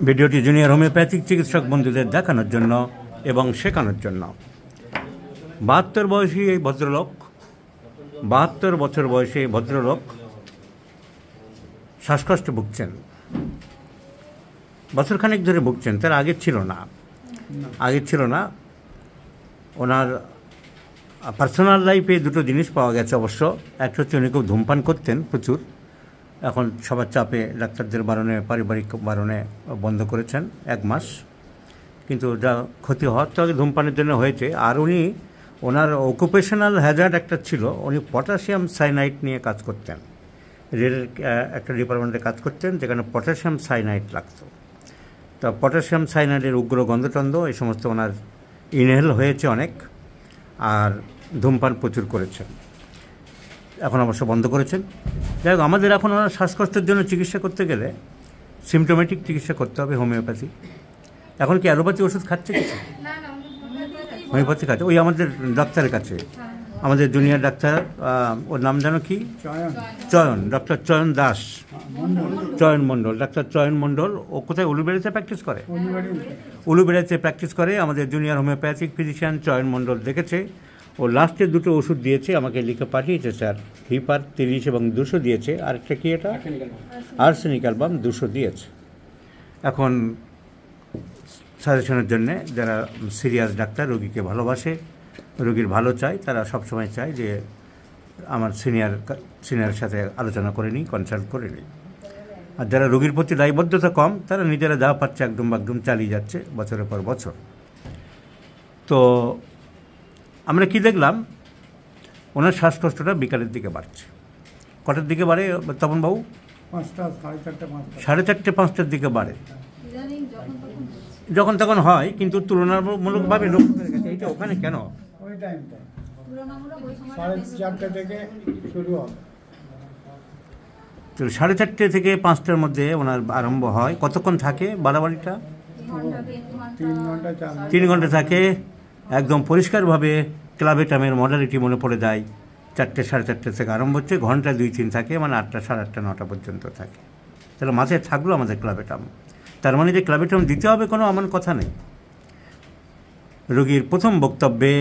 ভিডিওটি junior homeopathic চিকিৎসক বন্ধুদের দেখানোর জন্য এবং শেখানোর জন্য। 72 বয়সী এই ভদ্রলোক, 72 বছর বয়সী এই ভদ্রলোক শ্বাসকষ্টে ভুগছেন, বছরখানেক ধরে ভুগছেন। তার আগে ছিল না। ওনার পার্সোনাল লাইফে দুটো জিনিস পাওয়া গেছে অবশ্য। একটা হচ্ছে উনি খুব ধূমপান করতেন প্রচুর, এখন সবার চাপে, ডাক্তারদের বারণে, পারিবারিক বারণে বন্ধ করেছেন 1 মাস। কিন্তু যা ক্ষতি হওয়ার তো আগে ধূমপানের জন্য হয়েছে। আর ওনার অকুপেশনাল হ্যাজার্ড একটা ছিল, উনি পটাশিয়াম সাইনাইড নিয়ে কাজ করতেন। রেলের একটা ডিপার্টমেন্টে কাজ করতেন যেখানে পটাশিয়াম সাইনাইড লাগতো। তো পটাশিয়াম সাইনাইডের উগ্র গন্ধটন্ধ এই সমস্ত ওনার ইনহেল হয়েছে অনেক, আর ধূমপান প্রচুর করেছেন। এখন অবশ্য বন্ধ করেছেন। যাই হোক, আমাদের এখন ওনার শ্বাসকষ্টের জন্য চিকিৎসা করতে গেলে সিমটোমেটিক চিকিৎসা করতে হবে হোমিওপ্যাথি। এখন কি অ্যালোপ্যাথি ওষুধ খাচ্ছে কিছু? হোমিওপ্যাথি খাচ্ছে। ওই আমাদের ডাক্তারের কাছে, আমাদের জুনিয়র ডাক্তার, ওর নাম জানো কি? চয়ন, ডক্টর চয়ন দাস, চয়ন মণ্ডল, ডাক্তার চয়ন মণ্ডল। ও কোথায়? উলুবেড়িতে প্র্যাকটিস করে। উলুবেড়িতে প্র্যাকটিস করে আমাদের জুনিয়র হোমিওপ্যাথিক ফিজিশিয়ান চয়ন মণ্ডল দেখেছে। ও লাস্টের দুটো ওষুধ দিয়েছে, আমাকে লিখে পাঠিয়েছে স্যার। হিপার 30 এবং 200 দিয়েছে। আরেকটা কি এটা? আর্সেনিক অ্যালবাম 200 দিয়েছে। এখন সাজেশনের জন্যে যারা সিরিয়াস ডাক্তার, রোগীকে ভালোবাসে, রোগীর ভালো চায়, তারা সবসময় চায় যে আমার সিনিয়রের সাথে আলোচনা করে নিই, কনসাল্ট করে নিই। আর যারা রোগীর প্রতি দায়বদ্ধতা কম, তারা নিজেরা যা পাচ্ছে একদম চালিয়ে যাচ্ছে বছরের পর বছর। তো আমরা কি দেখলাম, ওনার শ্বাসকষ্টটা বিকালের দিকে বাড়ছে। কটার দিকে বাড়ে তপনবাবু? 4:30, 5টার দিকে বাড়ে, যখন তখন হয়, কিন্তু তুলনামূলকভাবে লক্ষ্য করে গেছে। এইটা ওখানে কেন? ওই টাইমটা 4:30 থেকে শুরু হবে। তো 4:30 থেকে 5টার মধ্যে ওনার আরম্ভ হয়। কতক্ষণ থাকে বাড়াবাড়িটা? 3 ঘন্টা থাকে। একদম পরিষ্কারভাবে ক্লাবেটামের মডালিটি মনে পড়ে যায়। 4টে, 4:30 থেকে আরম্ভ হচ্ছে, ঘন্টায় 2-3 থাকে, মানে 8টা, 8:30, 9টা পর্যন্ত থাকে। তাহলে মাথায় থাকলো আমাদের ক্লাবেটাম। তার মানে যে ক্লাবেটাম দিতে হবে কোনো এমন কথা নেই। রোগীর প্রথম বক্তব্যে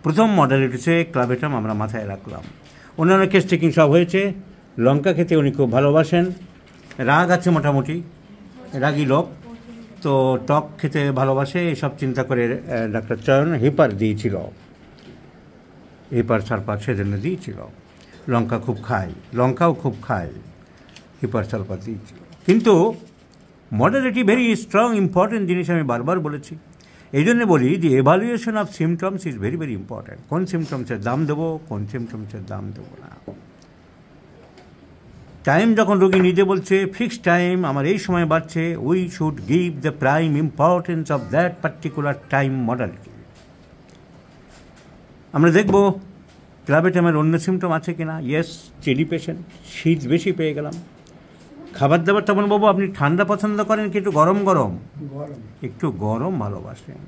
প্রথম মডালিটিতে ক্লাবেটাম আমরা মাথায় রাখলাম। অন্যান্য কেস টেকিং সব হয়েছে। লঙ্কা খেতে উনি খুব ভালোবাসেন, রাগ আছে মোটামুটি, রাগী লোক, তো টক খেতে ভালোবাসে। এসব চিন্তা করে ডাক্তার চয়ন হিপার দিয়েছিল, হিপার সালফার সেজন্য দিয়েছিল। লঙ্কাও খুব খায়, হিপার সালফার দিয়েছিল। কিন্তু মডালিটি ভেরি স্ট্রং, ইম্পর্টেন্ট জিনিস আমি বারবার বলেছি। এই জন্য বলি যে evaluation of symptoms is very very important. কোন সিমটমসের দাম দেবো, কোন সিমটমসের দাম দেবো না। টাইম যখন রোগী নিজে বলছে ফিক্সড টাইম, আমার এই সময় বাড়ছে, we should give the prime importance of that particular time modality. আমরা দেখব ক্লাবেটামের অন্য সিমটম আছে কিনা। ইয়েস, চিলি পেশেন্ট, শীত বেশি পেয়ে গেলাম। খাবার দাবার তেমন বাবু, আপনি ঠান্ডা পছন্দ করেন কি একটু গরম? একটু গরম ভালোবাসেন।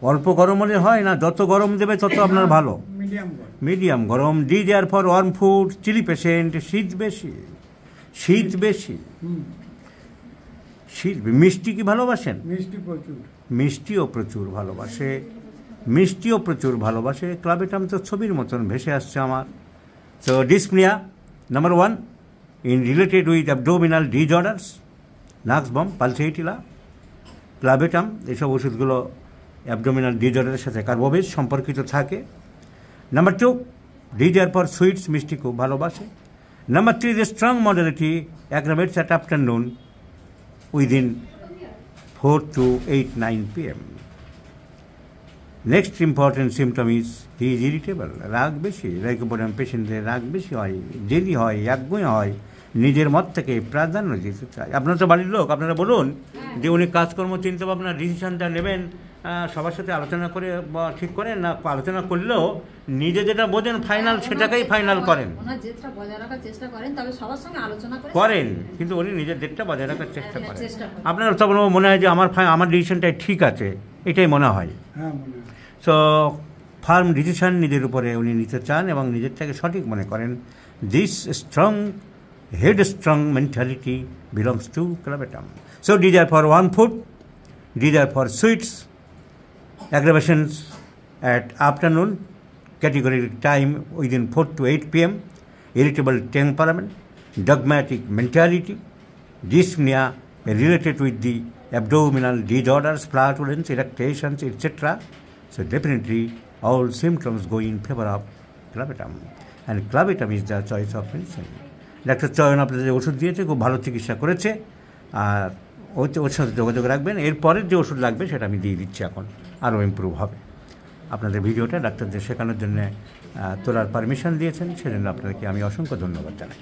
অল্প গরম হলে হয় না, যত গরম দেবে তত আপনার ভালো। মিডিয়াম গরম। Desire for warm food, chilly patient, শীত বেশি। মিষ্টি কি ভালোবাসেন? মিষ্টিও প্রচুর ভালোবাসে। ক্লাবেটাম তো ছবির মতন ভেসে আসছে আমার। So dyspnoea number 1 in related with abdominal disorders, নাক্সবম, পালসেটিলা, ক্লাবেটাম, এইসব ওষুধগুলো অ্যাবডোমিনাল ডিজঅর্ডারের সাথে কার্বোভেজ সম্পর্কিত থাকে। নাম্বার 2, ডিজায়ার ফর সুইটস, মিষ্টি খুব ভালোবাসে। Number 3, the strong modality aggravates at afternoon within 4 to 8-9 p.m. Next important symptom is he is irritable, রাগ বেশি। লাইকোপোডিয়াম পেশেন্টদের রাগ বেশি হয়, জেদি হয়, একগুঁয়ে হয়, নিজের মত থেকে প্রাধান্য দিতে চায়। আপনারা তো বাড়ির লোক, আপনারা বলুন যে উনি কাজকর্ম চিন্তা ভাবনা ডিসিশনটা নেবেন সবার সাথে আলোচনা করে ঠিক করেন, না আলোচনা করলেও নিজে যেটা বোঝেন ফাইনাল সেটাকেই ফাইনাল করেন, করেন, কিন্তু উনি নিজের ডেটটা বজায় রাখার চেষ্টা করেন। আপনার তখন মনে হয় যে আমার ডিসিশনটাই ঠিক আছে, এটাই মনে হয়। সো ফার্ম ডিসিশন নিজের উপরে উনি নিতে চান এবং নিজেরটাকে সঠিক মনে করেন। This strong headstrong mentality belongs to clavatum. So these are for one food, these are for sweets, aggravations at afternoon, categorical time within 4 to 8 p.m., irritable temperament, dogmatic mentality, dyspnea related with the abdominal disorders, flatulence, erections, etc. So definitely all symptoms go in favor of clavatum, and clavatum is the choice of medicine. Doctor চয়ন আপনাদের যে ওষুধ দিয়েছে খুব ভালো চিকিৎসা করেছে, আর ওর সাথে যোগাযোগ রাখবেন। এরপরের যে ওষুধ লাগবে সেটা আমি দিয়ে দিচ্ছি, এখন আরও ইমপ্রুভ হবে। আপনাদের ভিডিওটা ডাক্তারদের শেখানোর জন্য তোলার পারমিশন দিয়েছেন, সেজন্য আপনাদেরকে আমি অসংখ্য ধন্যবাদ জানাই।